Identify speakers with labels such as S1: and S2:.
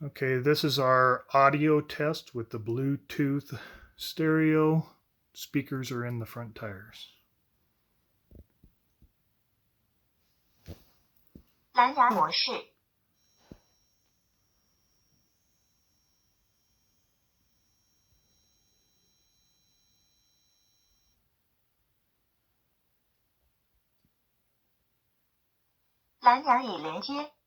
S1: Okay, this is our audio test with the Bluetooth stereo. Speakers are in the front tires.
S2: 蓝牙模式，蓝牙已连接。